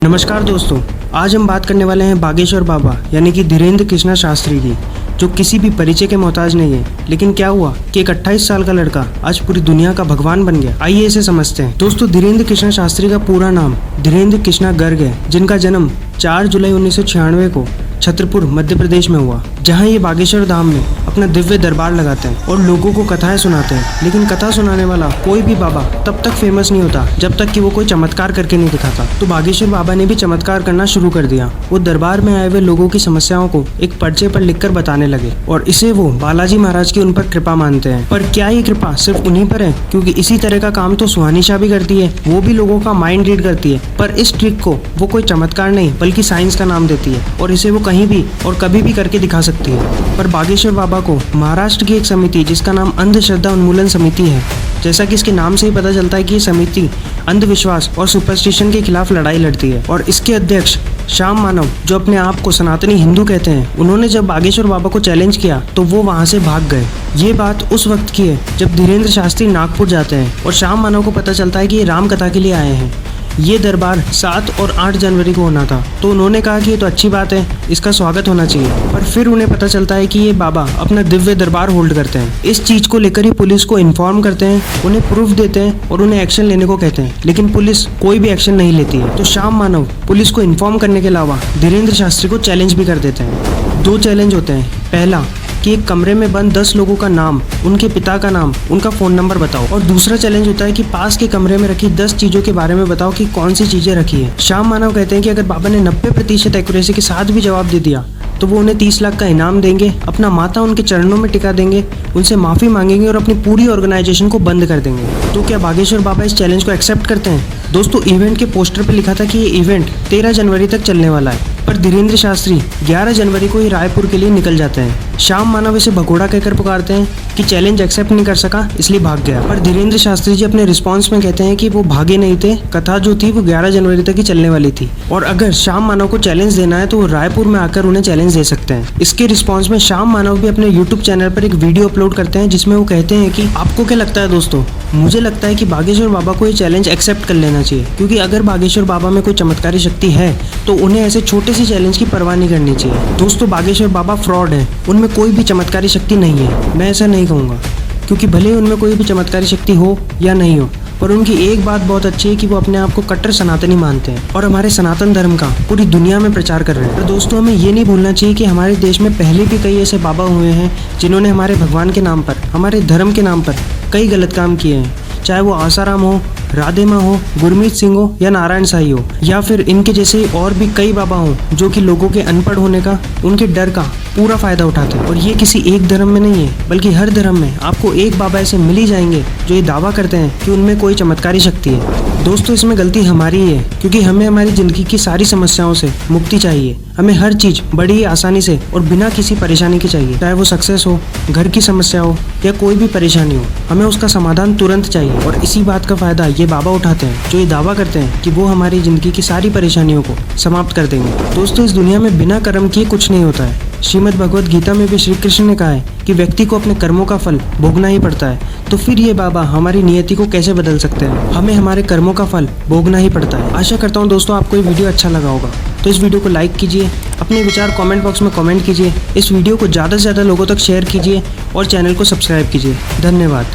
नमस्कार दोस्तों, आज हम बात करने वाले हैं बागेश्वर बाबा यानी कि धीरेन्द्र कृष्णा शास्त्री की, जो किसी भी परिचय के मोहताज नहीं है। लेकिन क्या हुआ कि एक 28 साल का लड़का आज पूरी दुनिया का भगवान बन गया। आइए इसे समझते हैं। दोस्तों, धीरेन्द्र कृष्णा शास्त्री का पूरा नाम धीरेन्द्र कृष्णा गर्ग है, जिनका जन्म 4 जुलाई 1996 को छतरपुर मध्य प्रदेश में हुआ, जहां ये बागेश्वर धाम में अपना दिव्य दरबार लगाते हैं और लोगों को कथाएं सुनाते हैं। लेकिन कथा सुनाने वाला कोई भी बाबा तब तक फेमस नहीं होता जब तक कि वो कोई चमत्कार करके नहीं दिखाता। तो बागेश्वर बाबा ने भी चमत्कार करना शुरू कर दिया। वो दरबार में आए हुए लोगों की समस्याओं को एक पर्चे पर लिखकर बताने लगे और इसे वो बालाजी महाराज की उन पर कृपा मानते हैं। पर क्या ये कृपा सिर्फ उन्हीं पर है? क्योंकि इसी तरह का काम तो सुहानी शाह भी करती है, वो भी लोगों का माइंड रीड करती है। पर इस ट्रिक को वो कोई चमत्कार नहीं बल्कि साइंस का नाम देती है और इसे वो कहीं भी और कभी भी करके दिखा सकती है। पर बागेश्वर बाबा को महाराष्ट्र की एक समिति, जिसका नाम अंधश्रद्धा उन्मूलन समिति है, जैसा कि इसके नाम से ही पता चलता है कि ये समिति अंधविश्वास और सुपरस्टिशन के खिलाफ लड़ाई लड़ती है। और इसके अध्यक्ष श्याम मानव, जो अपने आप को सनातनी हिंदू कहते हैं, उन्होंने जब बागेश्वर बाबा को चैलेंज किया तो वो वहाँ से भाग गए। ये बात उस वक्त की है जब धीरेन्द्र शास्त्री नागपुर जाते हैं और श्याम मानव को पता चलता है कि ये राम कथा के लिए आए हैं। ये दरबार 7 और 8 जनवरी को होना था, तो उन्होंने कहा कि ये तो अच्छी बात है, इसका स्वागत होना चाहिए। पर फिर उन्हें पता चलता है कि ये बाबा अपना दिव्य दरबार होल्ड करते हैं। इस चीज़ को लेकर ही पुलिस को इन्फॉर्म करते हैं, उन्हें प्रूफ देते हैं और उन्हें एक्शन लेने को कहते हैं। लेकिन पुलिस कोई भी एक्शन नहीं लेती है। तो श्याम मानव पुलिस को इन्फॉर्म करने के अलावा धीरेन्द्र शास्त्री को चैलेंज भी कर देते हैं। 2 चैलेंज होते हैं। पहला कि एक कमरे में बंद 10 लोगों का नाम, उनके पिता का नाम, उनका फ़ोन नंबर बताओ। और दूसरा चैलेंज होता है कि पास के कमरे में रखी 10 चीज़ों के बारे में बताओ कि कौन सी चीज़ें रखी है। श्याम मानव कहते हैं कि अगर बाबा ने 90% एक्यूरेसी के साथ भी जवाब दे दिया तो वो उन्हें 30 लाख का इनाम देंगे, अपना माथा उनके चरणों में टिका देंगे, उनसे माफ़ी मांगेंगे और अपनी पूरी ऑर्गेनाइजेशन को बंद कर देंगे। तो क्या बागेश्वर बाबा इस चैलेंज को एक्सेप्ट करते हैं? दोस्तों, इवेंट के पोस्टर पर लिखा था कि ये इवेंट 13 जनवरी तक चलने वाला है, पर धीरेन्द्र शास्त्री 11 जनवरी को ही रायपुर के लिए निकल जाते हैं। श्याम मानव इसे भगोड़ा कहकर पुकारते हैं कि चैलेंज एक्सेप्ट नहीं कर सका इसलिए भाग गया। पर धीरेन्द्र शास्त्री जी अपने रिस्पॉन्स में कहते हैं कि वो भागे नहीं थे, कथा जो थी वो 11 जनवरी तक ही चलने वाली थी और अगर श्याम मानव को चैलेंज देना है तो वो रायपुर में आकर उन्हें चैलेंज दे सकते हैं। इसके रिस्पॉन्स में श्याम मानव भी अपने यूट्यूब चैनल पर एक वीडियो अपलोड करते हैं जिसमें वो कहते हैं कि आपको क्या लगता है दोस्तों? मुझे लगता है कि बागेश्वर बाबा को ये चैलेंज एक्सेप्ट कर लेना चाहिए, क्योंकि अगर बागेश्वर बाबा में कोई चमत्कारी शक्ति है तो उन्हें ऐसे छोटे से चैलेंज की परवाह नहीं करनी चाहिए। दोस्तों, बागेश्वर बाबा फ्रॉड है, उनमें कोई भी चमत्कारी शक्ति नहीं है। मैं ऐसा नहीं कहूँगा, क्योंकि भले ही उनमें कोई भी चमत्कारी शक्ति हो या नहीं हो, पर उनकी एक बात बहुत अच्छी है कि वो अपने आप को कट्टर सनातनी मानते हैं और हमारे सनातन धर्म का पूरी दुनिया में प्रचार कर रहे हैं। तो दोस्तों, हमें ये नहीं भूलना चाहिए कि हमारे देश में पहले भी कई ऐसे बाबा हुए हैं जिन्होंने हमारे भगवान के नाम पर, हमारे धर्म के नाम पर कई गलत काम किए हैं। चाहे वो आसाराम हो, राधे माँ हो, गुरमीत सिंह हो या नारायण साई हो, या फिर इनके जैसे और भी कई बाबा हों जो कि लोगों के अनपढ़ होने का, उनके डर का पूरा फ़ायदा उठाते हैं। और ये किसी एक धर्म में नहीं है, बल्कि हर धर्म में आपको एक बाबा ऐसे मिल ही जाएंगे जो ये दावा करते हैं कि उनमें कोई चमत्कारी शक्ति है। दोस्तों, इसमें गलती हमारी ही है, क्योंकि हमें हमारी ज़िंदगी की सारी समस्याओं से मुक्ति चाहिए। हमें हर चीज़ बड़ी ही आसानी से और बिना किसी परेशानी के चाहिए, चाहे वो सक्सेस हो, घर की समस्या हो या कोई भी परेशानी हो, हमें उसका समाधान तुरंत चाहिए। और इसी बात का फ़ायदा ये बाबा उठाते हैं जो ये दावा करते हैं कि वो हमारी ज़िंदगी की सारी परेशानियों को समाप्त कर देंगे। दोस्तों, इस दुनिया में बिना कर्म किए कुछ नहीं होता है। श्रीमद् भगवद गीता में भी श्री कृष्ण ने कहा है कि व्यक्ति को अपने कर्मों का फल भोगना ही पड़ता है। तो फिर ये बाबा हमारी नियति को कैसे बदल सकते हैं? हमें हमारे कर्मों का फल भोगना ही पड़ता है। आशा करता हूँ दोस्तों आपको ये वीडियो अच्छा लगा होगा, तो इस वीडियो को लाइक कीजिए, अपने विचार कमेंट बॉक्स में कमेंट कीजिए, इस वीडियो को ज़्यादा से ज़्यादा लोगों तक शेयर कीजिए और चैनल को सब्सक्राइब कीजिए। धन्यवाद।